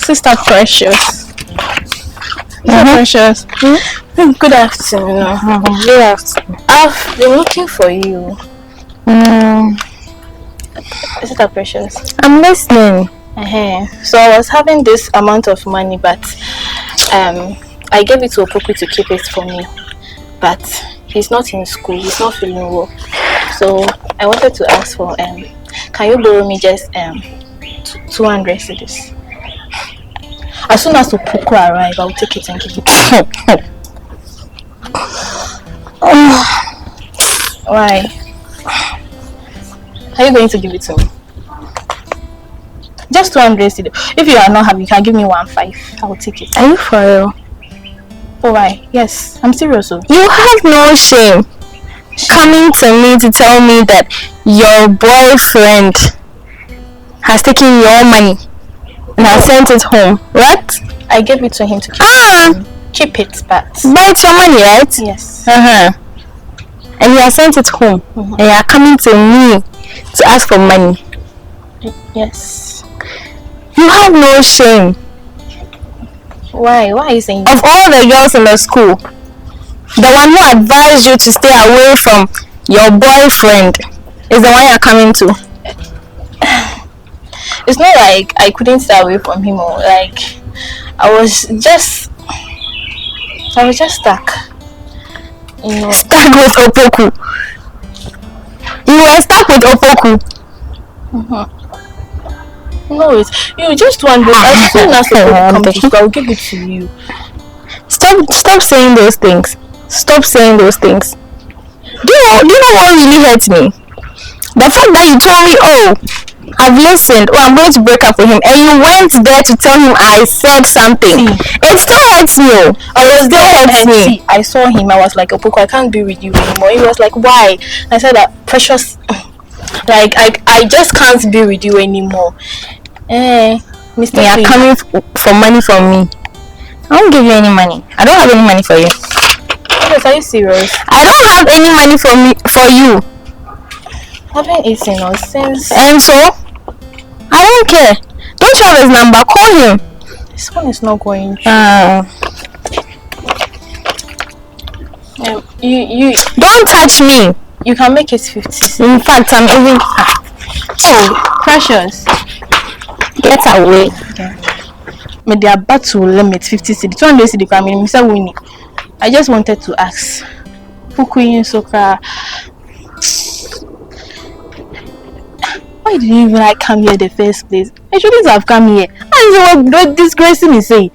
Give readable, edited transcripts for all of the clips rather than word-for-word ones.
Sister Precious. Precious. Good afternoon. Good afternoon. I've been looking for you. Sister Precious. I'm listening. So I was having this amount of money, but I gave it to Opoku to keep it for me. But he's not in school. He's not feeling well. So I wanted to ask for can you borrow me just 200 cedis? As soon as Opoku arrives, I'll take it and give it. Why? Are you going to give it to me? Just 200 cedis. If you are not happy, you can give me 1.5. I will take it. Are you for real? Oh, why? Yes, I'm serious. You have no shame coming to me to tell me that your boyfriend has taken your money and has sent it home. What? I gave it to him to keep it, but it's your money, right? Yes. And he has sent it home, and you are coming to me to ask for money. Yes. You have no shame. Why? Why are you saying that? Of all the girls in the school, the one who advised you to stay away from your boyfriend is the one you're coming to. It's not like I couldn't stay away from him, or like I was just stuck. You know, stuck with Opoku. You were stuck with Opoku. No, you just wonder. As soon as Opoku comes to school, I'll give it to you. Stop saying those things. Stop saying those things. Do you know what really hurts me? The fact that you told me, oh, I've listened, I'm going to break up with him, and you went there to tell him I said something. It still hurts me. I saw him. I was like, Opoku, I can't be with you anymore. He was like, why? I said that Precious, like I just can't be with you anymore. Mr. You are coming for money from me. I won't give you any money. I don't have any money for you. Yes, are you serious? I don't have any money for you. I haven't eaten or since. And so? I don't care. Don't you have his number? Call him. This one is not going through. You don't touch me. You can make it 50. In fact, I'm even. Oh, Precious. Get away. Okay. But they are about to limit 50 cedi. 200 cedi. I mean, Mr. Winnie. I just wanted to ask. Pukuin Soka. Why did you even come here in the first place? I shouldn't have come here. And what disgracing me say?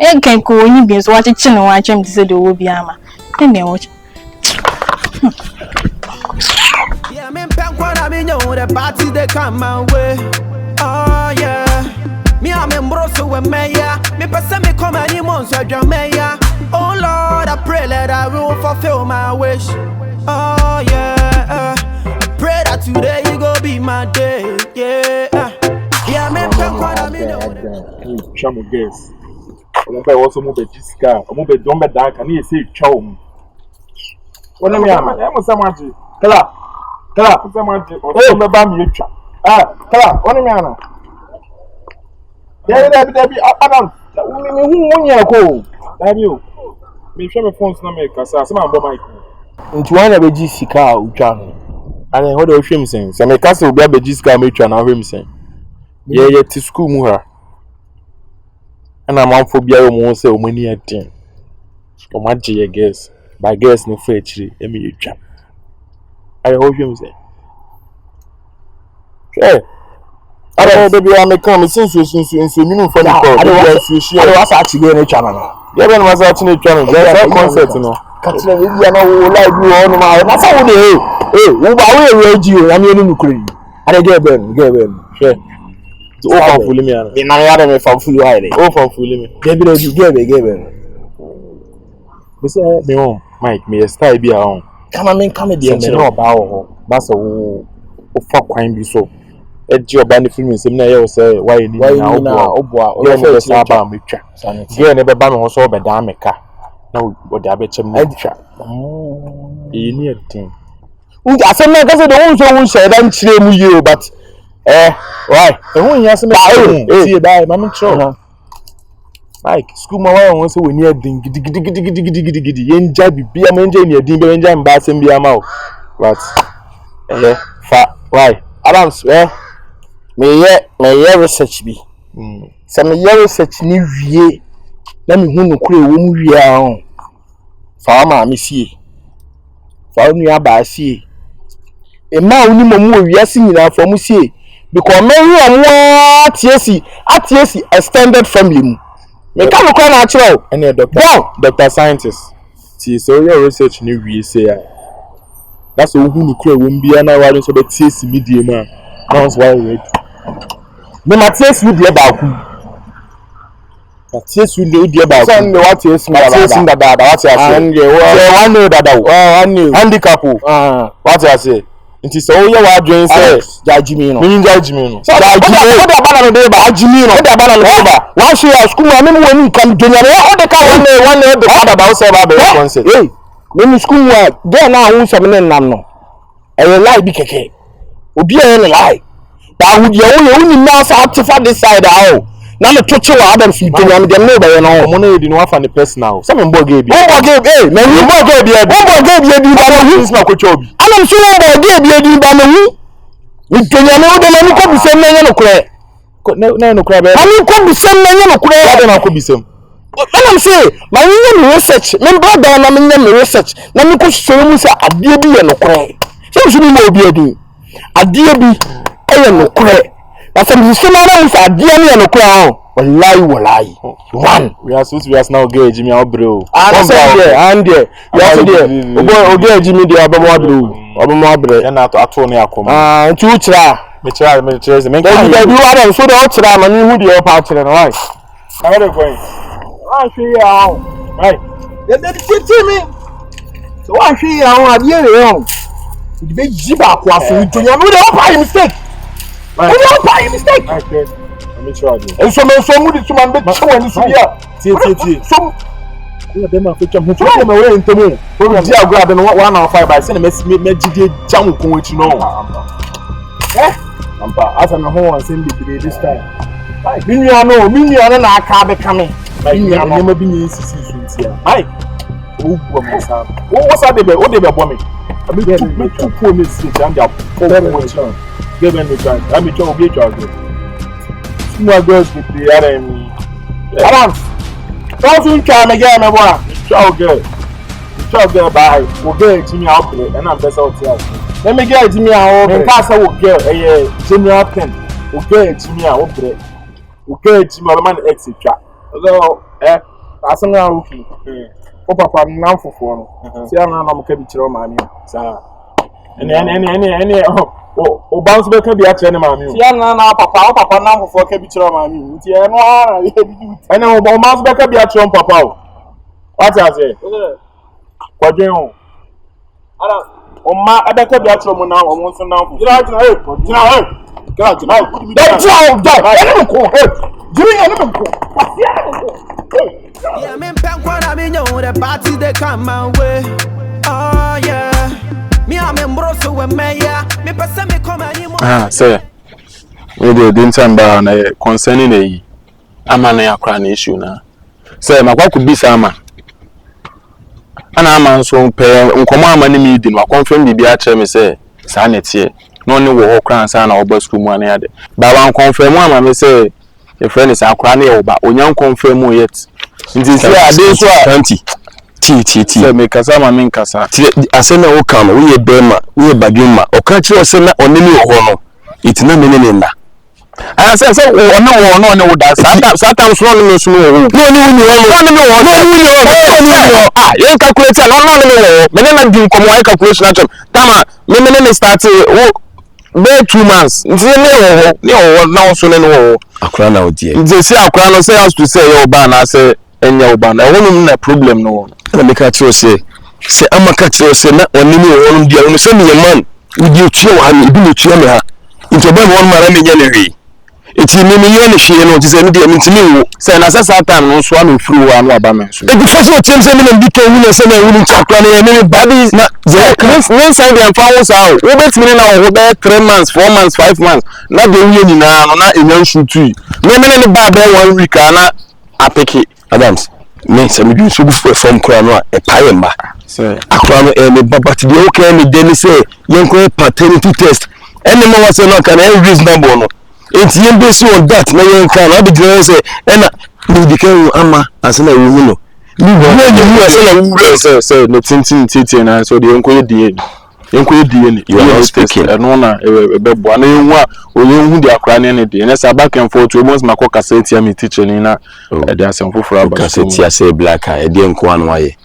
I can't go any beans watching channel watch him to say the will be ama. Let me watch. Yeah, I'm in Pankwana, I know the party they come my way. Oh, yeah. Me, I'm in Brosso with Maya. Me, person me come any months with your Maya. Oh, Lord, I pray that I will fulfill my wish. Oh, yeah. I pray that today you go be my day. Yeah. Yeah, I'm in Pankwana, I know. Chamo guess. I'm going to move a discount. I'm going to do dark and he say, Chow. What am I? Somebody. Kala. Somebody. Oh, my bam, you chap. Kala. What am I? Yeah, there be Adam. Who you go? Have you? Me show my phones na make us. Some am my. Nti wan na beji sika utwa ho. Ane ho de hwem sen. Se me kasa obi abeji sika me twa na hwem sen. Ye ti school mu ha. Ana manfo bia yo mu se o mani atin. O ma je ye guess. By guess no fa chiri e me yetwa. Aye ho hwem sen. Hey. I don't know, come since you mean for the call. I don't was actually in a channel. You haven't was actually in a channel. There's a concept, you know. Catching you know, like you on my. That's how they hey, who are you? I'm in Ukraine. And I get them. Sure. Oh, from fooling me. In another me from full wide. Oh, from fooling me. Give it. Mr. Me home, Mike, me a style be around. Come on, man, come again. No about that's a fuck crime be so. Your band film is similar. Say why you need now? Oboa, you first about me track. You never ban on so bad. Dameka. Now what I bet you track. You need a thing. I said, man, because the ones who said I'm chilling you, but why? The one has me. See, bye, I'm in trouble. Like school ma wa won say we near din gidi yenja bibia ma yenja near din be yenja mba sem bia ma o but fa why Adams me ye research bi se me ye research ni wie na me hu nokure wo mu wie a fa ma me sie fa onu aba sie e ma oni momu wie ase nyina fa mu sie because me hu amwa atiesi extended family mu me ka no kwa na akiro any doctor scientist ti so your research ni wie say that's who nokure wo mbia na wa so be tiesi media ma that's why we me matiesi wo de ba ku tiesi wo de ba ku so me what tiesi dada what you say and one know dada one know handicap what you say nti so ye wa adwen say judge no me judge me no so judge me da bana no de ba judge me no da bana no de ba one show at school me mo woni kam donya no de ka one de father ba say ba be concept me school wa de na hu so me nam no e lie bi keke obi e ne lie ba hu de wo ye uni na sa atifa this side aho na me toche wa adam fi donya me dem no ba ye no mo na yedi no afa ne personal some mbo ge bi na ni mbo ge bi ba no hu na kwacho obi anam so mbo ge bi ba no hu mi donya me o de na ni ko bi sem na ye no kure na no kura be ani ko bi sem na ye no kure ya de na ko bi sem I'm say my research me brother na me research na me ko so mu say ade bi ye no kure so so mo obi adi ade bi e no kure na say me so na mu say ade ni ye no kure ho wallahi one we are supposed to be now get Jimmy Abro and there you are there ogo Jimmy there obomo abre ya na ato ne akoma nti uchira me chira me kan you are there so dey uchira ma ni hu dey pa uchira no why na dey going hwe ya ho right dey me so hwe ya ho ade re ho you be jiba ko aso ntonya no dey pa mistake okay me try do and so mu di tuma be che wani so ya tie so ya dem afecha mu tuma me we ntemu o di agura de no 105 by say me gide jam ko echi no ampa asa na ho wan sem be this time minua no na aka be kame minua no bi ni sisi so ntia ai o gbo mo sa wo sa de be bo me abi tu ko me si jam dia ko mo echi give me try ami cho obi echi ago mo girls with the RM Adams don't you try me get me boy show girl by we get Jimmy out there and I'm best out here let me get Jimmy out me pass we girl general pen we get Jimmy out there we get Jimmy man etc so asanga ruki o papa nan fofo no si ana na mo ka bi kire o maami sa any o bounce back be a train maami si ana na papa nan fofo ka bi kire o maami nti e no ara ye bi di and o bounce back be a train papa o what you say kwadwen o ara o ma abeka be a train mo na o mo so na fo jina yeah, me pen kwa na me know the party they come my way. Oh yeah. Me am embroso we me ya. Me pesa me come anymore. Sir. We didn't remember na concerning e ama na yakra na issue na. Sir, makwa ku bisa ama. Ana ama nso pe nkomo ama ne me di no confirm bibia kire me say sa na tie. No ne wo ho kran sa na oba school mu ana ade. Ba wan confirm ama me say your friend is akra na oba onyan confirm yet. Nti say ade so Scanty T say me kasa ma me nkasa asema wo kam wo ye bema wo ye badwuma o ka kire se na onene wo ho no itina menene na I say ono ne wo da satan so no so wo ah you calculate no ne me na di nkomo I calculation atom tama me ne start wo be 2 months nti ne wo na wo so ne wo akura na odie nti say akura no say has to say yo ba na say enya oba na wonu na problem no na me ka kire se amaka kire se na onene wo no dia wo se me man udi otua wa ha ibi no tua me ha nti ba won mara me nya ne hwe eti me yene hwe no tise me de ntimi wo say na say satan no so am free wo anu aba men so e before so tiem se me na bi kan hu na se na hu ni chakra na me body na when sign dem fa wo sa wo betimi na wo be 3 months 4 months 5 months na de hu nyina no na enyan shutu me ne ba 1 week na apeke Adams me say me bi so bu from kura no e paye mba say akura no me baba ti dey okay me dey say yenko paternity test ene mo wa say no can reasonable no enti yen be so on that na yenka na be dey say ena me di kan ama asena wu no ni wo ni asena wu say no tintin na so dey yenko ye die you are speaking no na ebebo na yenwu a oyenwu di akura ne dey na say back and forth we must makoka say tia me teacher ni na dey asem foforo aba say tia say black e dey nko anu aye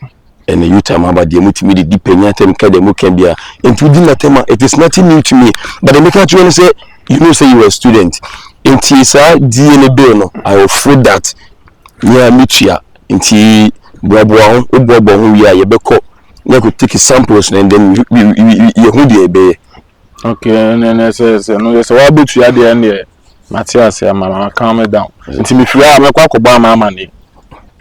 and you time about the multi media depending on them can be into the it is nothing new to me but the make you say you know say you were a student in tisa DNA bill no I will food that yeah mitia inti bobo hu ya ye beko you could take samples and then you hu the be okay and say no so what about you there and Matthias mama calm down inti me fira me kwa koba mama ni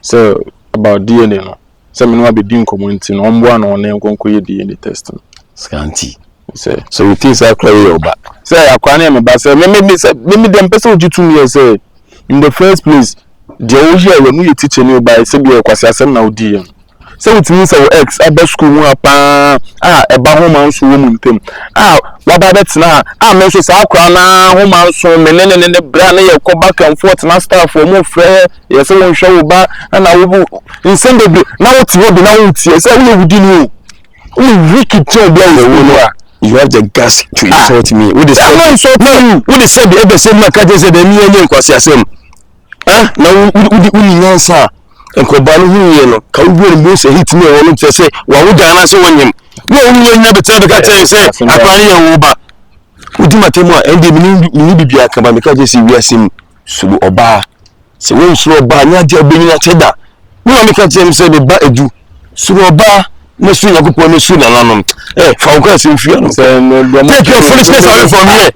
so about DNA no so me no be doing community no ombo na one nkonko ye DNA test Scanty say so you think I clear your back say akwane me ba say me dem person oji 2 years say in the first place the oji e we you teach any by say be kwase asem na odi yen say it means our ex aba school mu apa e ba ho man so wo mu ntem wa ba betina me so sa akwa na ho man so me ne bra na ye ko back and forth na staff for mo frɛ ye say won hwe wo ba na wo insende bi na wo ti wo bi na wo ti say wo wudi ni o wicked job ya wo you have the gas to insult me with the said the ever said maka say the me any kwase asem na uni nyansa enkoba no hu ye no ka wo mo say hit me won say wa wo dan na say wonyem wo hu nya beta be ka tell say akwani ye wo ba udi matemu a ende mi bibia ka ba me ka say wi asim sulu oba se wo sulu oba nya dia be nya cheda wo me ka tell say be ba edu sulu oba Monsieur Yakupo, Monsieur Nanon. For course, if you take your foolishness away from here.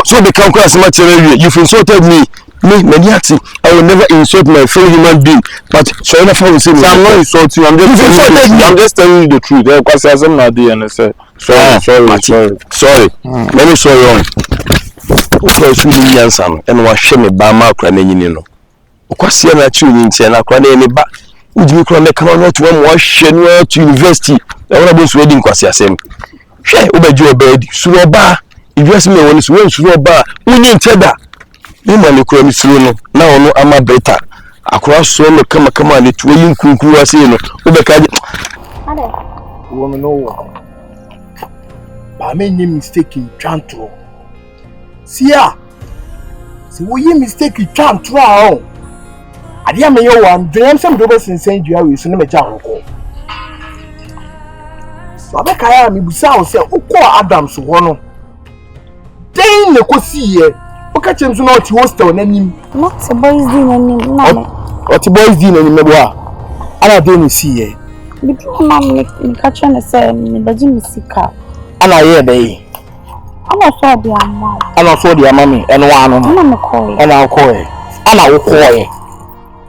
So they can cross material. You've insulted me. Mediati. I will never insult my fellow human being. But so enough for say I'm not insulting you. I'm just telling you the truth. Because I am not there and say sorry. Let me show you. Okay, so you answer and wa shame ba ma kra na nyini no. Okwase na chi onyi ntia na kra na eni ba. Udi kra me kan not one more hwe to university. E wona bo so wedding kwase asem. Hwe obaji obedi suro ba. Iwese me woni so suro ba. Onyi nteda. Me ma le kra mi suro no. Na ono ama beta. Akra so no kama ne tuwe yin kunkuru ase no. Obeka je. Ade. Woman no. Ba me nyi mistake in tranto. Seer. Se wo yi mistake in tranto a ade am ye wan dream sem do be sensen dua we so ne me ja hoko so abeka ya mi busa wo se ukọ Adams ho no den ne kosi ye o ka chem so na oti hostel nanim not boys din nanim na me oti boys din nanim mebo a ana den ne si ye bi mam ne ka che ne se me baji musika ana ye dey ana so bi amma ana so di amami eno wa no ana me koy ana koy ana wo koy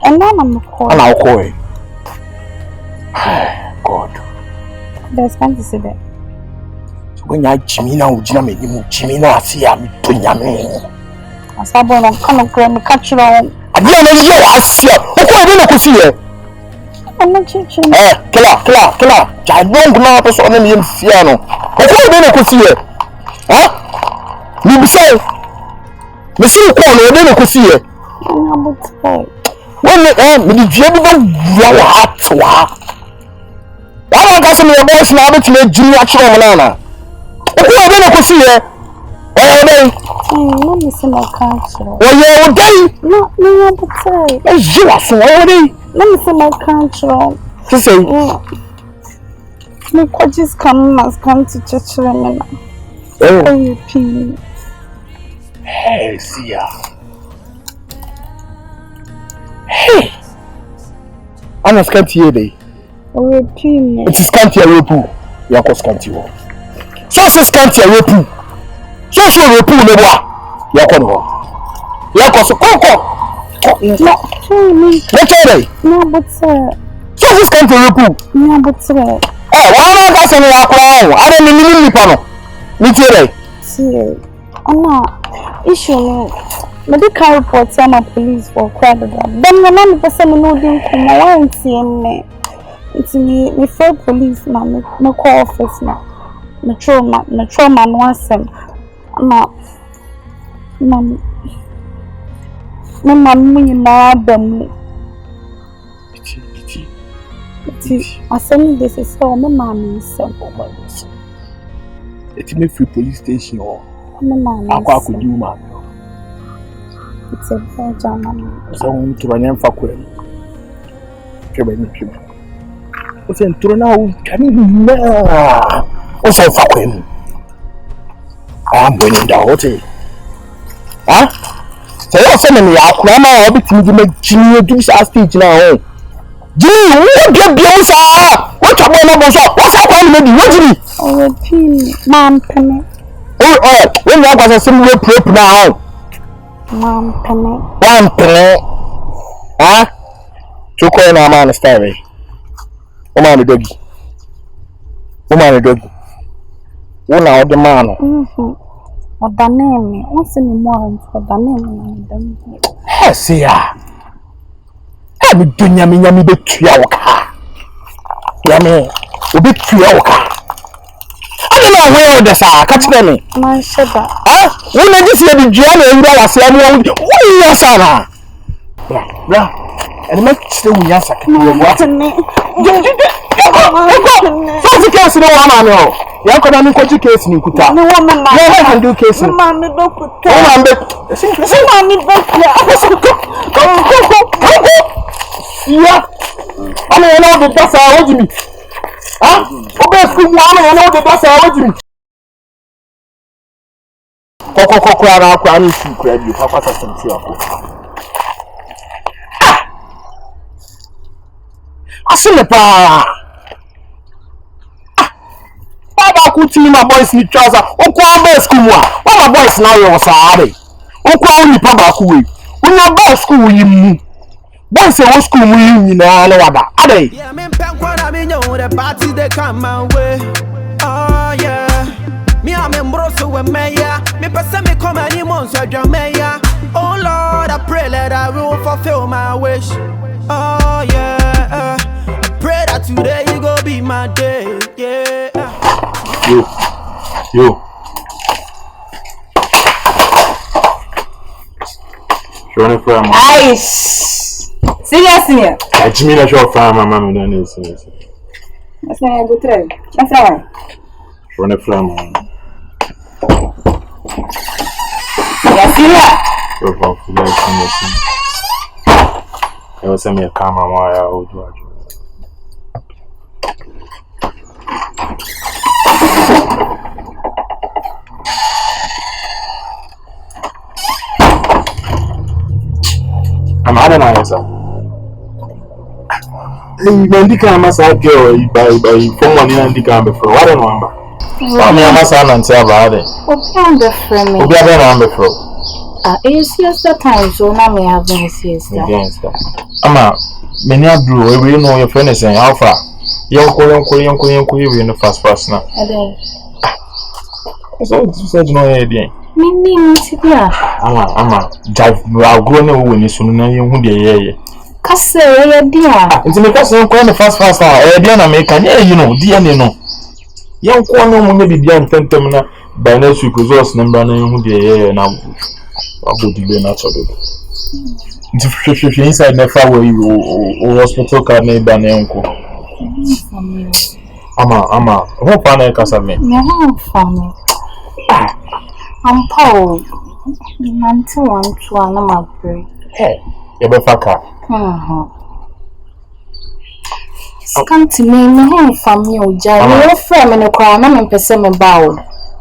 and then I'm coy. And I'll call it. God. There's Scanty say that. When I Jimmy now, Jimmy now, I see I'm doing yammy. I said, I'm coming to catch you on. I didn't know I see you. I don't see you. I'm not teaching. Killer. I don't know what's on the piano. I don't see you. Huh? You say, Monsieur Corner, I don't see you. I'm not when the Jimmy don't have to. I got some of your boys now to make Jimmy actually banana. I don't see you. Let me see my country. Oh, yeah, okay. No, but you are so already. Let me see my country. To say, my coaches must come to church. Oh, hey, Seer. Hey, I'm a Scanty day. It is Scanty a repu. You are called Scanty. So Scanty a repu. So repu never. You are called. You are called Coco. No, but sir. So Scanty repu. No, but sir. Why not say I call? I don't mean me pano. Me today. See, I'm not issue. medical reports and police for crowd. Then the man person no didn't come around seeing me. It's me for police now, no call office now. The trauma was him. Now, Mamma, you know, them. I send this is so my mommy simple. It's me free police station or I could do man. It's a fair German. So to run in for queen. What's in Turana? Can you what's up for queen? I'm winning the hotel. Huh? So you're sending me out, Grandma, everything to make Jimmy do stage now. Jimmy, what get bills are? What a man was up? What's up, maybe? What do you? Oh, Mom, Penny. Oh, when I was a similar prep now. Mom, Penny. 1 penny. Huh? 2 coin a man story. Woman, the doggy. Woman, the doggy. One out the man. What the name? What's in the morning for the name? Yes, yeah. I'm doing yummy bit your car. Yummy, a bit your car. I don't know where the sir catch me. My sugar. When I just hear the journey and I see everyone, what is your son? Blah, and make still yes, I can what me. What's the case? No one I know. You can only catch a case in Kuta. No woman, I can do case. Mamma, no Kuta. Yeah, I mean, I know the best I want me. Huh? Okay, school, I know the best I want me. Coco, I need to grab you. Papa, some fear. I see the power. Baba could see my boys in trouser. Oh, quite school. What my boys now you're sorry. Oh, quite only Papa Kui. When you're about school, you. Once I was school, you know, I know about. Are they? Yeah, I'm in Pankwan, I mean, the party they come my way. Oh, yeah. Me, I'm in Brosso with Maya. Me, person me come any months with your Maya. Oh, Lord, I pray that I will fulfill my wish. Oh, yeah. I pray that today you go be my day. Yeah. You. Showing for my Ice. Seriously? I Jimmy, I show for my mama done this. That's not a good trade. That's all. Showing for my Yes, you are. I was sending a camera while I would watch. I'm adding an answer. When the camera side girl by someone in the camera before, what a number. I mean, I must answer about it. Okay, the friend. We'll be a number for. It's just the time, so now we have been sister. Against that. Ama, many are blue, we know your friend is saying how far. Young Korean in the fast now. So you said no idea. Ama, I'll grow no when you soon know who they are. Casse, dear. It's because you call the fast now. Diana American, you know, dear, you know. Young Korean will be beyond 10 terminal by next week was also number 9 who they are now. I'll go to the natural. It's inside the far away or hospital card made by uncle. Ama, who panel Casame? No, family. I'm Paul. I'm 2 1 I'm up. Hey, you're a fucker. Scanty me, my home family, Jerry, your friend in a crown, I'm in Pessim bow.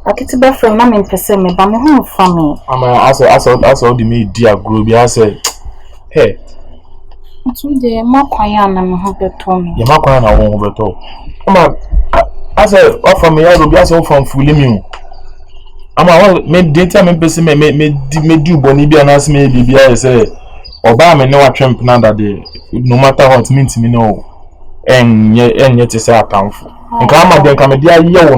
I get to be from I'm in Pessim, but my home family. I saw the me, dear Groovy. I said, hey, it's the more quiet and I'm happy to me. you're not crying, I won't over all. Come on, I said, offer me, I will be also from Fulimu. I'm a made data, me Pessim, me do Bonibia and ask me, baby, I say, Obama, no, I tramp another day, no matter what means to me, no. And yet is a powerful. And come out there, come a dear year.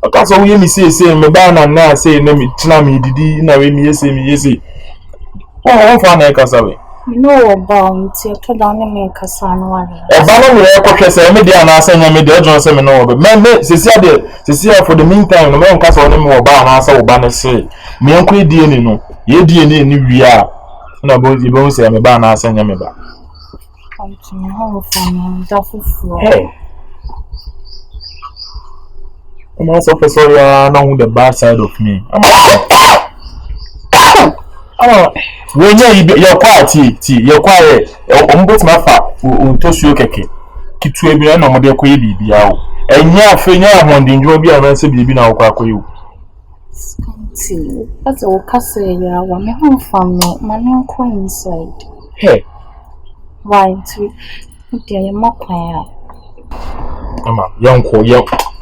Because all you say, me ban and now say, no, me, Iddi, no, me, yes. Oh, found a cassaway. You know about it, to down and make a son one. A banner will question say media and I send me the John Seminole, but men, Cecilia for the meantime, the man cast on him or ban answer or banner say, me uncle DNA, no, ye DNA, new we are. No, but you won't say I'm a ban, I send me back. Come to me home from Duffy Floor. Hey. I'm also sorry, I know the bad side of me. When you're quiet, you're quiet. Almost my fat, who toss you keke. Keep to be no more quaby, be out. And yeah, Fenya, one did you be a man, be now quack you. Scanty, that's all Cassia, one home from me, my new coin inside. Hey, Why, dear, more quiet. I'm young,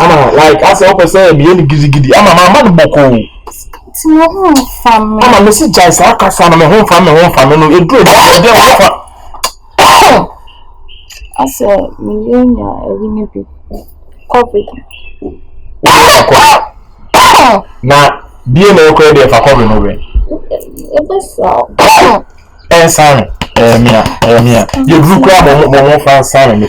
I'm like, as I say, be any giddy. I'm a man, Boko. It's my home from me. I'm a Mrs. Jice, I can't find my home family. It good. I said, millionaire, we may be covered. Now, be no credit for coming over. It was so. And Simon, Mia, you grew crab or fan Simon, me,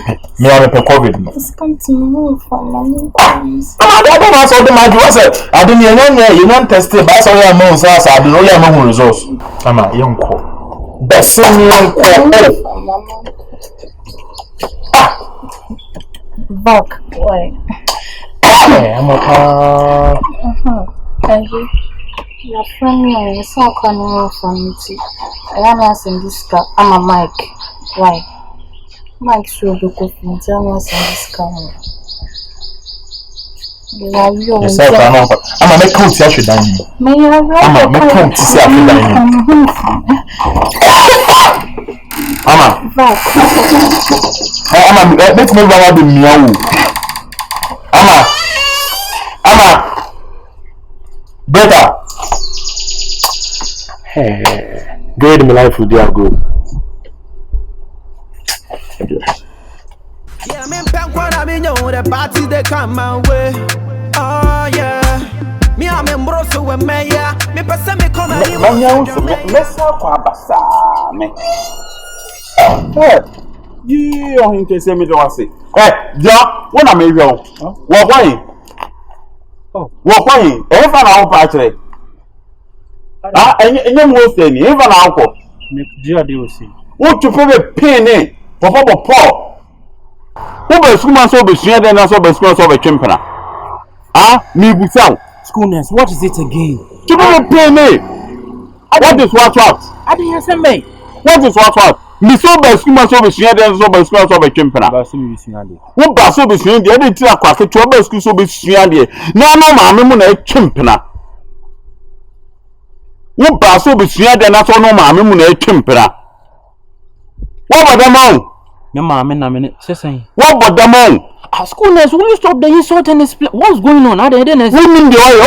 I'm a COVID. It's come to me from my new coins. I don't know what the matter was. I didn't know you don't test it, but I saw your mouse. I don't know your moon resource. I'm a young call. The same Back, why? I'm a Thank you. Your friend, you saw coming from me. I am asking this car. I'm a Mike. Why? Mike should be cooking. Tell me what's in this car. I'm a make coat to dining. May I have I'm a make coat to see after dining. I'm a let's move around the meow. I'm better. Hey, good in my life with you, good. Yeah, I'm in Pankwan, I mean, the parties they come my way. Oh, yeah. Me, I'm in Brosso with Maya. Me, person, me come and you are into semi say. Hey, John, what am I wrong? What why? Oh, what why? If I know actually. And you most any, even alcohol. What to pay a penny for Paul? Who be schoolman so be sure then also be school so be chimpana? Ah, me with sound. Schoolness, what is it again? To pay a penny. What is what? I didn't hear some me. What is what? Me so be schoolman so be sure then so be school so be chimpana. Who be so be sure the other tia kwake to be school so be sure there. No, ma me na chimpana. Who pass over Sia than I saw no mammy when I chimpera. What about the monk? Your mamma and I mean, saying, What about the monk? Schoolness, will you stop the insult and display? What's going on? I didn't know. Women, the oil,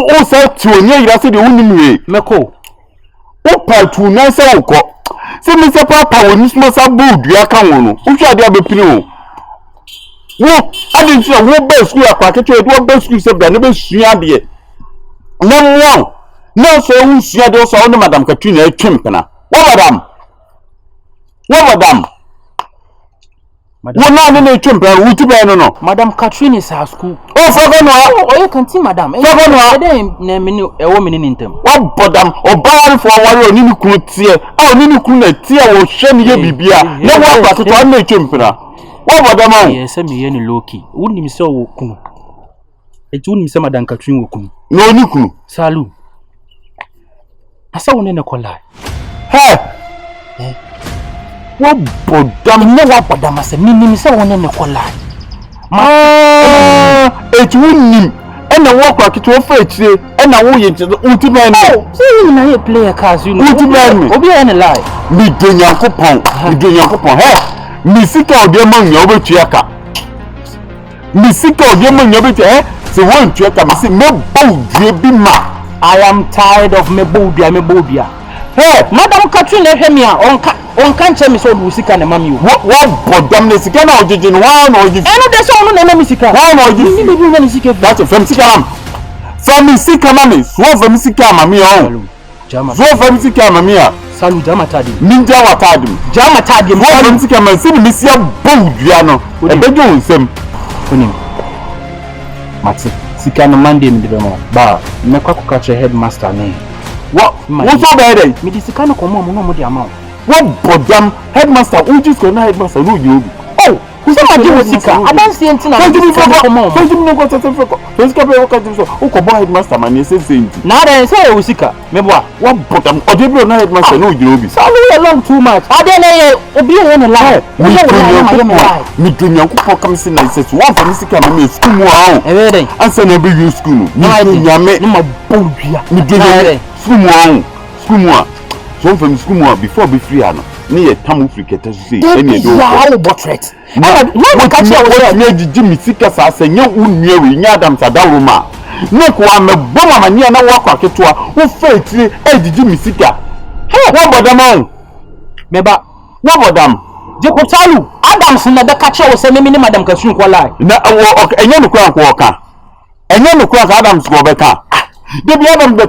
all said to a near the woman way. Mako. What part to nice alcohol? Say, Mr. Papa, when you must have booed, you are coming. Who shall there be pino? Well, I didn't say what best school a packet to what best school said, but never see idea. No. No, so who see those on Madame Katrina Chimpana? What madam? What madam? What not in a chimpan? Would you be no? Madame Katrina is our school. Oh, for no, or you can see, Madame. I didn't name a woman in them. What madam or barn for one new could see? Oh, Nini couldn't tear or shame ye bibia. No one but to one chimpana. What madam? Yes, send me any low key. Wouldn't him so cool. It wouldn't say Madame Katrina would no Niku. Salut. I saw one in a collar. Hey! What damn no what but damn I said, Mimi saw one in a collar. It wouldn't. And I walk like it to a fetch, and I won't to the ultimate. Oh, see, now you play a card, you know. Ultimate, or be any lie. Me doing your coupon, hey! Me sick out the money over Chiaka. Me sick out the money over there, so one Chiaka, me say, no bold, you be mad. I am tired of me bobia. Hey, Madame Katrina, hear me on can't tell me so music and a mammy. What damn the sick or did you one or you? I know there's only no music. One or you? That's a from Sikam. From Sikamami, swore from Sikama, me on. Jama. Zo famsi kama mia. Salu jama tadi. Ninja watadi. Jama tadi. Zo famsi kama sini misia bow diano. Ebejo nsem. Kunim. Mati. Sika no Monday mi debemo. Ba, me kwa kukache headmaster ne. What so bad? Mi di sika no komo mo no mo di amount. What bodam headmaster? Who just go na headmaster no you? Oh, who say ma di sika? I don't see anything na. Headmaster man say na dey say o sika me boa what bodam odebro na headmaster no you be. So we alone too much. I dey na obi o no lie. Me do nyankopon kam say na say one for sika na me school mu ahun. E dey answer na be you school no. Me nyame no ma bowia. Me do school mu ahun. School mu a so from school mu before be free ano. Ni ye tamu free kete so say any do. Ya o botret. What catch you what me di mi sika sa say nya unua we nya Adam Aroma. No kwa me boma mani na wa kwa ketua. Wo faitire ejiji mi sika. Hey, what bodam on? Meba, what bodam? Je ko talu Adams na da catch you say me ni madam kasun ko lie. Na enye no kwa ko ka. Enye no kwa Adams go beka. Debi Adam the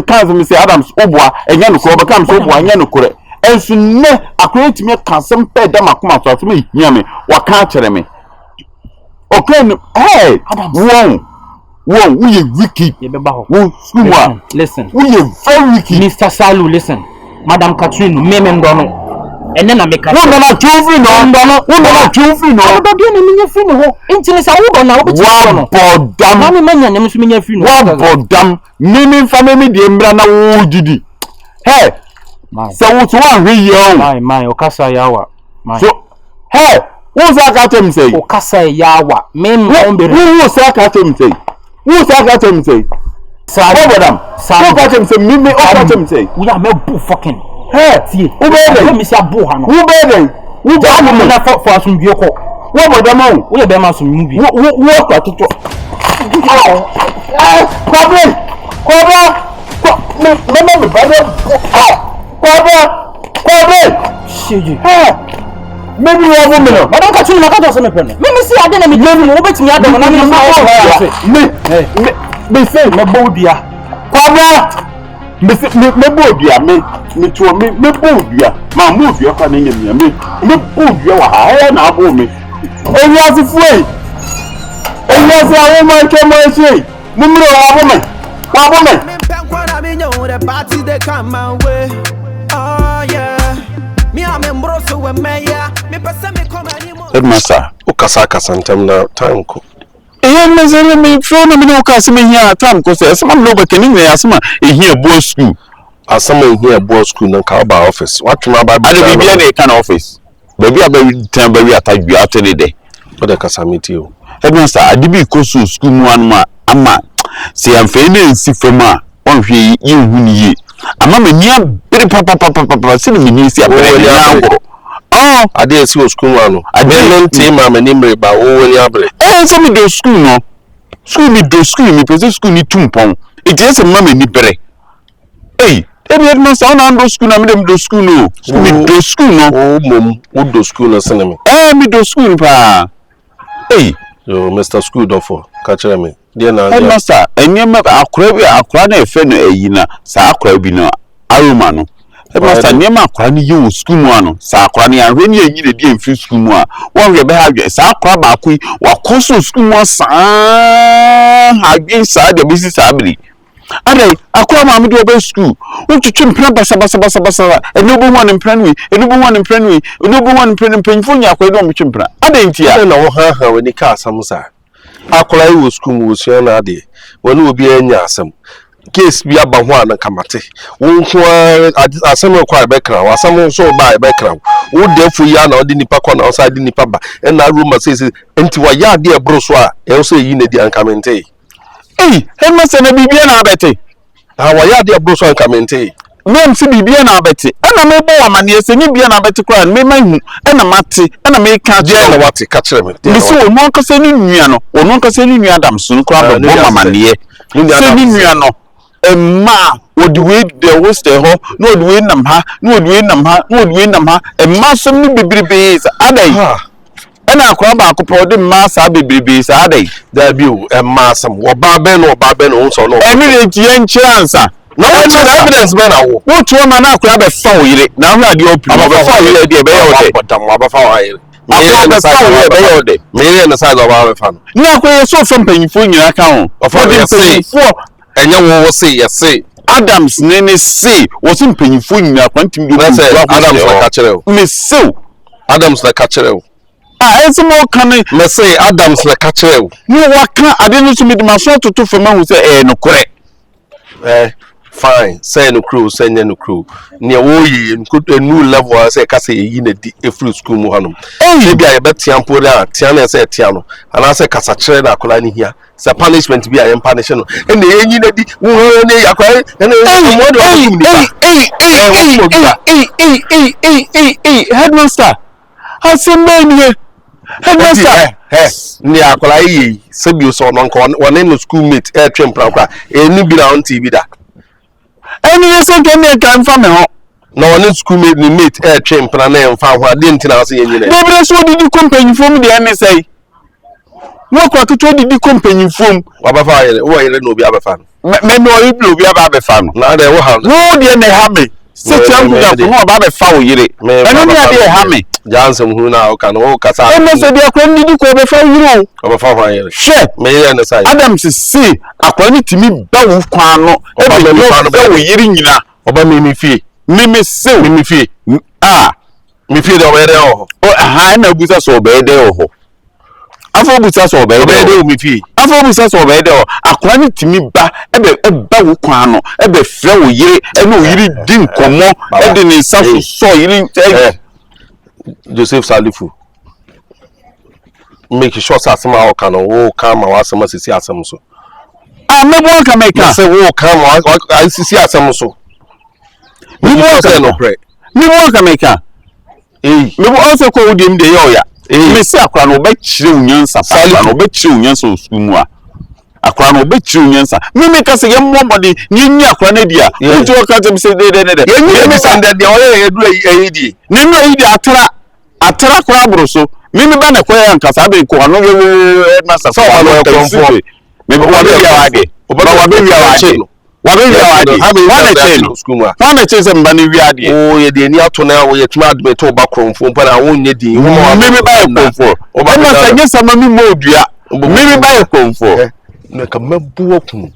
can me say Adams obua enye no ko beka so obua enye no kore. Ensu ne akweti me kasem pe da makoma so me hia me waka kire me. Okay no hey Adams Whoa, we are wicked. Listen. We are very wicked. Mr. Salu, listen. Madam Catherine, me ndono. And then I make a children no. But do you free no? Inti sa wo na wo be no. Bodam. Na me manya nyam so menya free no. Bodam. Mimi family de mbra na wo gidi. Hey. So what one we yo. My okasa yawa. So hey, who say ka tell me say? Okasa yawa. Me mbombe. Who say ka tell me say? Who say ka tell me say? Sorry, madam. Who ka tell me say? Me ka tell me say? We are me bu fucking. Hey, who be there? Me say abu ha no. Who be there? Who be there? Na for asum bi ko. Wo madam o. Wo be ma asum mu bi. Wo ka toto. Kwabra. Me brother. Kwabra. Shiji. Hey. Maybe you have a minute. I don't catch you like I just me pen. Me see I dey me give me obet me adam na me say me bodia. Kwabra. Me bodia me to me bodia. Ma move your can nyam me bodia wa ha na abo me. Eyi asifue. Eyi asi awo ma ke mo ese. Mumro wa abo me. Wa abo me. The party they come my way. Oh yeah. Me am embroso we meya. Me pese me come anymore. Headmaster, ukasa kasantem na time ko. Mezele me phone me no kase me here time ko say asema no bekeni me asema here boy school. Asama here boy school na ka ba office. Watuma ba Ade bibia na kind office. Baby abawi tan bawi atadwi atele de. Oda kasamiti o. Headmaster adibi ko school mu anuma ama se amfe na nsi fama onhwe yi huni yi. Ama me nia bere papa se me ni si abere na ngoro. Oh, ade esi o school ano. Ade mente ma me nimre ba wo wani abere. So me do school no. School me pese school ni tumpon. It is ma me ni bere. Hey, headmaster on ando school na me dem do school no. Me do school no. Oh mom, wo do school na seneme. Me do school pa. Hey, yo Mr. School do for catch me. Dear na headmaster, enyema akra na efe no eyina sa akra bi no Aroma no. Headmaster nyema akra ni ye school mu ano sa akra ni ahwe ni enyi de die mfiri school mu a won hwe be ha hwe sa akra ba akui wa koso school mu sa hagin sa de bisi sa abiri. Ade akra ma me do be school won twetwe mpra basa enobo wan mpranwe penfo nya akwa do mo twempra ade ntia na wo ha wani ka asamsa akra yi wo school mu so na ade wani obi anya asam case bi aba ho an kamate wo nko asam ko background asam so ba background wo defo ya na odi nipa ko na o sa di nipa ba na Aroma say enti wa ya de ebro so a e so yi na di ankamente headmaster na bibia na abete wa ya de ebro so ankamente me si bibia na abete na me bo amane se ni bia na abete kwa me mahu na mate na me ka je na wate ka kire me me so onu nkase ni nua no onu nkase ni nua Adams no kwa bo amane se ni nua no emma odi we de hoste ho no odi we nam ha emma so ni bebrebe sa adai na akwa ba akopɔ de mma sa bebrebe sa adai da bi o emma sam wo ba be no so no emi de tie nkyira nsa No, what's the evidence, man? What one man after have a foul yet? Now, I'm the open. I'm a foul yet, dear, but I'm a foul. I'm a foul yet, me and the side of our fan. No, I saw something for your account of what you say. And you will say, yes, say. Adams, Nene, say, wasn't paying for you. Adams like catcher. Miss So. Adams like catcher. Ah, some more coming. Let's say Adams like catcher. No, what can't I didn't meet my son to for man who say, no, correct. Fine, say no crew, say no crew. Near Woy and could a new level as a cassay in a fruit school Muhanum. Maybe I bet Tiampo that Tiana said Tiano, and I say Cassachena Colani here. It's a punishment to be a punishment. And the engine headmaster. I say, man here. Headmaster. Near Colai, Sabius on one name of schoolmate, air trim proper, a new be on TV that. And you say, can you come from home? No one schoolmate, the mate, air trim plan and found what didn't I say. What did you company from the NSA? What did you company from? Wabafire, why you know be a fan? Memory blue be a fan. Now they will have no, dear, they have me. Sit down about a foul year. I don't know they have me. Johnson, who now can walk as I must be a friend you call before you know. Of a fire. Sure, may I understand. Adams is see, according to me, Bow Quano, every yearing you about Mimi Fee. Mimi Sue, Mimi Fee. Ah, me feel the way they are. Oh, I know with us obey the afọ busa so obey dey mi fi afọ busa so obey dey akwani timi ba ebe wo kwan no ebe frɛ wo yire ene wo yire di nkomo e de ne saso so yire Joseph Salifu make sure asema wo kan wo kan ma wasema sisi asem so mebo kan make say wo kan ma sisi asem so mebo kan no pre mebo kan make mebo also ko wudi mde yoya me say akra no be kire unyansa akra no be kire unyansa osumu a akra no be kire unyansa me ka say yem momode nyi akra na dia nti o ka tem say de me sande de o ye edu eyidi ne no eyidi atara kra broso me ba na koya nkasa be ko no na sa so wa no konfo me wa be ya wade wa be ya wade wana chese mbani wiade o ye de ni ato na wo ye tuma adme to ba kromfo mpa na wo nye din mimi ba kromfo o ba na sanye sama mi modua mimi ba kromfo na ka mabu okun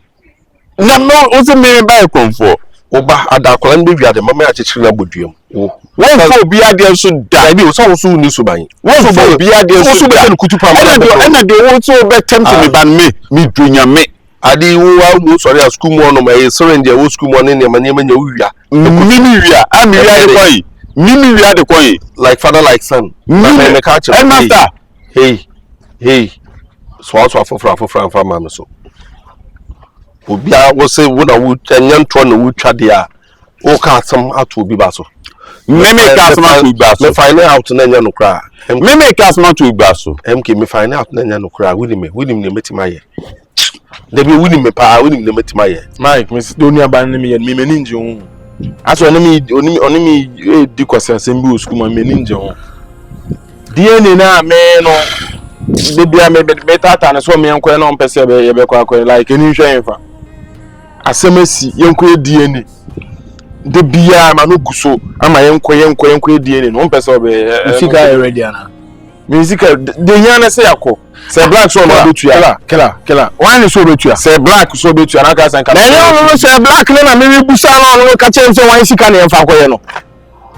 na no o se mimi ba kromfo o ba adakola nbe wiade mama ya chechire na boduam wo fo biade so da bi o so so ni so ban wo fo biade so be ten kutupa na de wo so be tempt me ban me dunya me adi wo no sorry a school mo no my syringe wo school mo ne ma nya wia mimi wia ami wia de koi mimi wia de koi like father like son me catch hey master hey so afofra fa ma me so obia wo say wo na wo anya nto na wo twa de a wo ka asem ato obi ba so mimi ka asem ato obi ba so me find out na nya no kra mimi ka asem ato obi ba so mk me find out na nya no kra wini ne metima ye Debi wini me pa wini me metima ye Mike Miss Donia ban me ye me ninja ho aso oni mi di kwase asem bi school ma me ninja ho DNA na me no debi a me tata na so me enko na on pese be ye be kwa like eni hwe enfa asem asi yenko DNA debi a ma no guso ama yenko DNA no on pese be fika ready ana music de nyana se yakọ se black so no betu ya killer one so betu ya se black so betu na ka san ka na yo se black na me busa no ka chem so wan sika na emfa koye no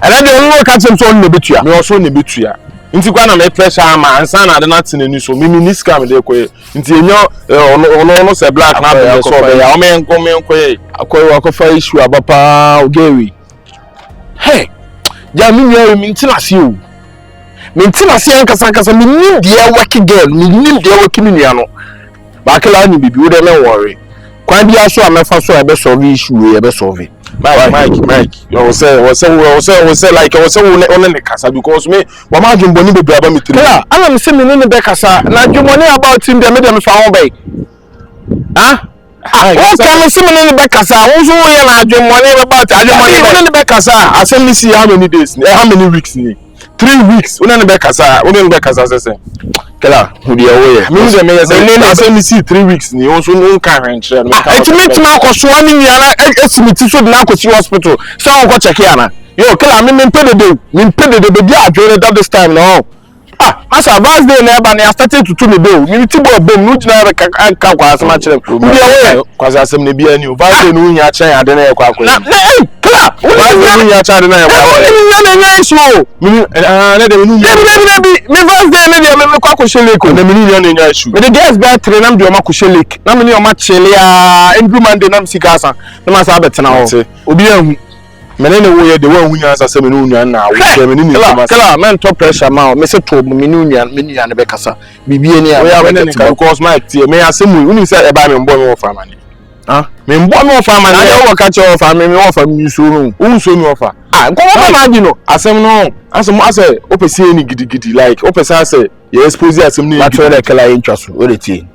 ele de no ka chem so no betu ya me so no betu ya nti kwa na me pressure ama ansa na de na tinani so me ni sika me de koye nti enyo ono se black na be so be ya o me koye akoye akofa issue abapa ogewi hey ja mi nyaa mi ntina se o mintina se ankasa mi nim dia working girl mi nim dia working nua no ba kala ni bibi wo de me worry kwan dia so amefa so e be solve issue e be solve Mike you say like you say on the kasa because me wa ma dwon boni bebu aba mi tiri yeah ana me say me no be kasa na dwon about him dem me fa ho bay o ka me say me no be kasa wo so wo ye na dwon about adwon no be kasa asem ni see how many days how many weeks ni 3 weeks una ne be kasa sese Kela, who the away? Me say me say me see 3 weeks ni o so no kan hwenche no ka. Eti me tima ko so ani nyana estimate so na ko si hospital. So on ko check here na. Yo, Kela me pay the be dia adwere that this time no. As advance day na eba na started to me do. Me ti bo bom no gina ka kwa asema kire. Who the away? Kwaza asem na bia ni o. Vice no nya chen ade na ekwa akwa. Kela, Vice no nya chen ade na ekwa akwa. na issue. Na de no nya. Me first day na dey me kwa ko sheleko. Na me ni nya issue. Me the girls be train am dey o ma ko shelek. Na me ni o ma chele ya every Monday na me sika asa. Na ma sa betena ho. Obi ahu. Menene wo ye de wo hunya asa se me no nya na wo se me ni ni kuma. Kela, men top pressure ma. Me se to me ni nya ne be kasa. Bibie ni ya. We are menene ka cause my tie me asemu uni say e ba me mbo me wo fa mane. Me mbo me wo fa mane. Na wo ka che wo fa me wo fa mi so no. Unso mi wo fa. Nko wo ma di no. Asem no asem ase opese ni gidigidi like opese ase ye expose asem ni. Ma tell Kela interest wo de tie.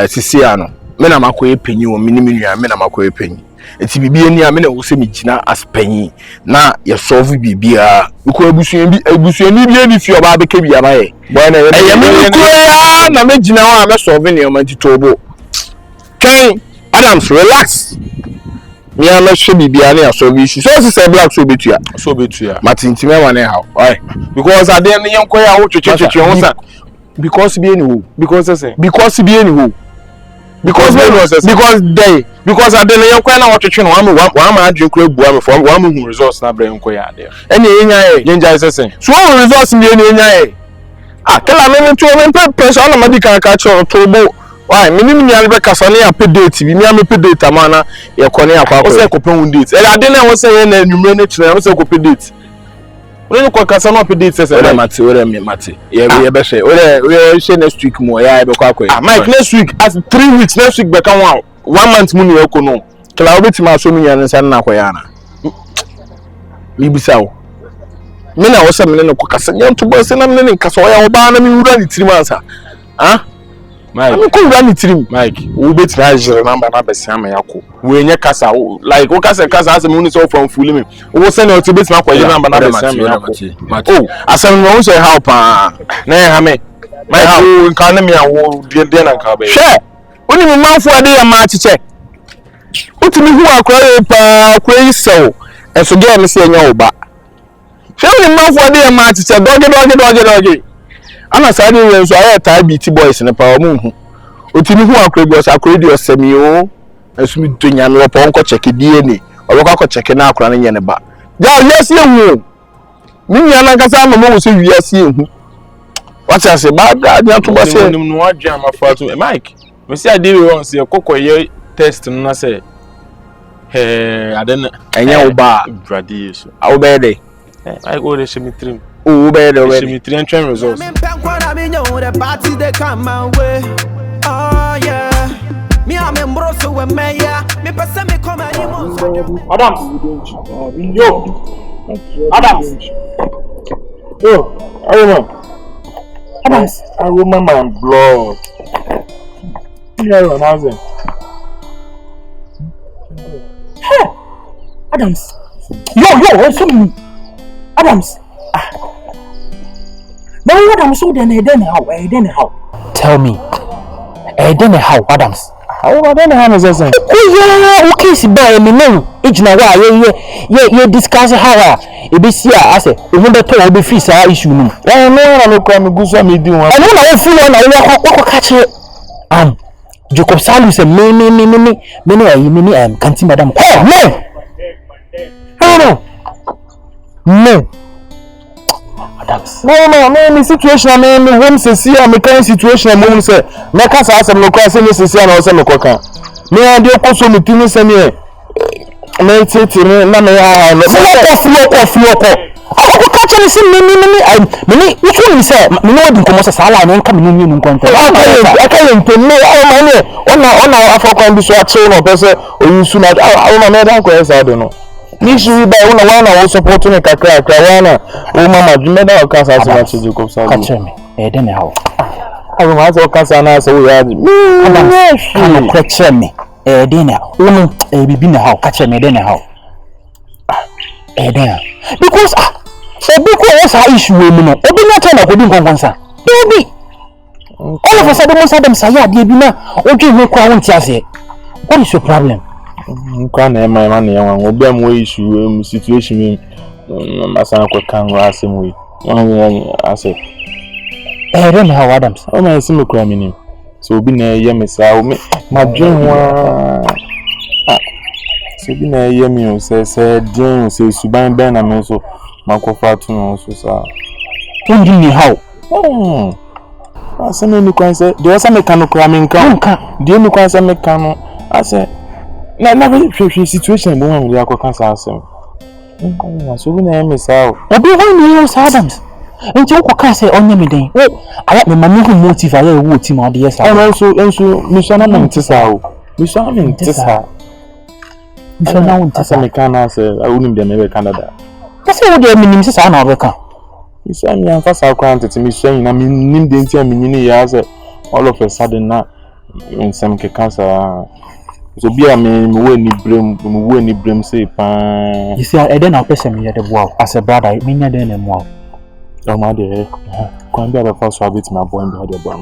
Sisi ano. Me na makoye penyi wo me ni nua me na makoye penyi. Eti bibie ni a me na wo se me gina as penyi na ye solve bibia. Ko ebusuan ni bia ni fi oba be ke bia ba ye. Boy na ye me ko ya na me gina wa me solve ni o ma titobo. Ken Adams relax. Me am hwe bibia na solve issue. So say black so betua. So betua. Matinti me wane how. Oi. Because ade ne yenko ya wo twetwetwe ho sa. Because be any who. Because say. Because be any who. Because ade ne yenko na wo twetwe no wa ma adwen kura bua me for wa ma hu results na bra yenko ya ade. Ene enya ye. Yenja say say. So results me ene enya ye. Kela me to me pressure na madi kan ka cho to bo. Why me ni nya be kasa na ya pe date bi me am pe date amana ye kone akwa akwa. O say ko pen date. Ade na wo say ye na numre ne kire, o say ko pe date. When you kasa no pe date say we mate ye be hwe we say next week mo ya be kwa akwa. Mike next week as 3 weeks next week be kan 1 month mu ni e ko no. Kela obetima so mi nya nsa na akwa ya na. Mi bisa wo. Me na wo say me ne ko kasa nya to bo say na me ne kasa wo ya wo ba na mi wura ni tirimansa. Mike, I'm going to run it. Mike, we bet na jere number na be siama yako. We nye kasa like we kasa as me so from fully me. We send out bet na kwa number na be siama yako. Oh, asem no say how pa. Na ha me. Mike, we kan na me awo de na ka be. Sure. Oni me manfo ade ya ma chiche. Utimi hu akwa pa akwa iso. Eso ge me se nya oba. Sure oni manfo ade ya ma chiche doge. Ana sadi we so aye tie BT boys ne pa omu hu. Otimi hu akwa bi akwa di osemi o. Esumi tonya no pa onko check DNA. Obekwa check na akwa na nye ne ba. Ja yes ye hu. Ni nya na kasa ma mo so wi yes ye hu. What I say ba da nya to ba say. Nim no adwa amafa to Mike. Me say ade we won say kokoye test no na say. Ade na Enya oba. Brady so. Awo be dey. I go dey shemi trim. Oh, better already. Shemi trim train results. Me am embroso we meya. Me pese me come any months. Adams. Yo. Adams. Yo, Aroma. Adams. Aroma my blood. Yeah, how's it? Hey. Adams. Yo, so me. Adams. Now what I'm so then how? Tell me. Then how, Adams? How then how is that? Oh yeah, okay, si ba me no. Ejina wa ye discuss how e be see I say e hu beto we be free sa issue no. No, me kwa me guso me di won. I know na full na we catch Jacob Salus me canteen madam. No. Adams. No, situation me home Seer me kind situation me say me ka sa asem no kwa say me Seer na o say me koka. Me ade ko so me tinu say me tete na me ya no. Flow. Ako catch me say me which one you say me no din komo say sala na nka me no nkonto. Okay, nto me ona afọkọ bi so ache no pese oyusu na ona me dan ko esa do no. Nishu ba una wana wo support me kakra wana o mama dweme da o kasa se ma chije ko sa. Catch me. Then how? Awu ma so kasa na so we ya. Ana catch me. Then how? Bibi na how? Catch me then how? Then because obi ko was issue we no. Obi na tell na ko din konkonsa. Baby. All of a sudden, most of them say, yeah, they be now. Okay, we can't say. What is your problem? Can't my money. We'll be more issue situation. My son can ask him. We I say, I don't know how Adams. Oh, my simple crime. So be near Yemis. My dream so be near Yemi. Said, Jane says, Suban Ben, I'm also my coffee also, sir. Don't give me how. I said, no, can say, there was some mechanical cramming. Come, do you know some mechanical? I said, never situation, woman, we are cancer. So we name is out. I be one million Adams. And you can say on me day. Well, I have my new motive. I will team on the yes. And also, Mishana Montisao. Mishana Montisao. Mishana Montisao, say, I wouldn't be never Canada. That's what the meaning is. I know. You say me and first I'll grant it to me saying, I mean, name the entire mini as all of a sudden now in some cancer. So be a man when you brim say, you see, I don't know person at the wall as a brother. I mean, I don't know more. Oh, my dear, can't be the first rabbit my boy behind the boy.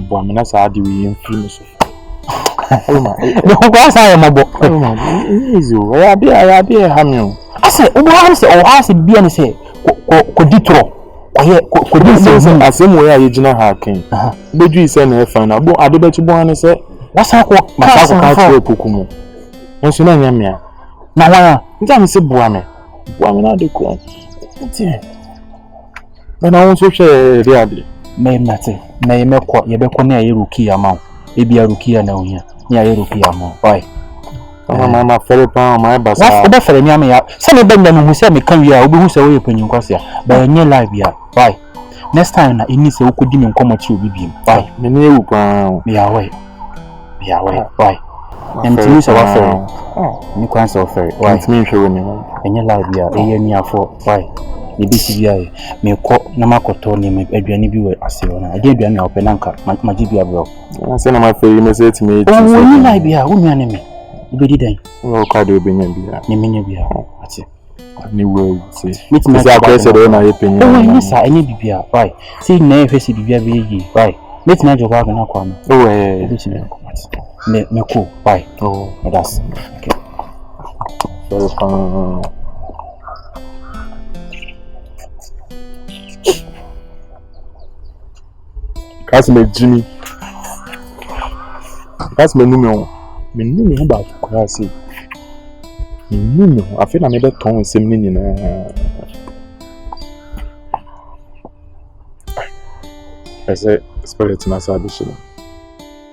Boy, I mean, that's how do we influence. Oh, my, the whole class I am a boy. Oh, my, easy. I be a hammer. I said, oh, I say, oh, I said, be and say. Koditro. I same way I general hacking. But you say no fun. I do bet you born and say, what's that? My father can't go Opoku. Once you know me. Now, I'm say Buame. Buame not the cool. Then I want to share the idea. May nothing. May make what you be near a rookie amount. Maybe a rookie now here. Near a rookie amount. Why? Mama, very pound my bass. What's the for the Yammy? Some of them who say me come here, who say we open your Corsia, but in your life here. Why? Next time, I need to could demon come at you with him. Why? Many will crown. Be away. Be away. Why? And to use our ferry. Oh, you can't so ferry. Why? It's me showing you. In your life here, a year near for. Why? The BCBI may call Namako me a journey viewer as you are. I gave you an open anchor, my GBA bro. I send my ferry message to me. Oh, you like be a woman enemy. Be did oh, card will be near. Nimini be at it. New world, see. It's my question on my opinion. Oh, yes, I need to be a why. See, nay, face it be a very why. Let's not joke on a corner. Oh, eh, me cool. Why? Oh, that's okay. Very fun. That's my Jimmy. That's my numero. Me know about classy. I feel I made a tone similar in I say, spirit in a salvation.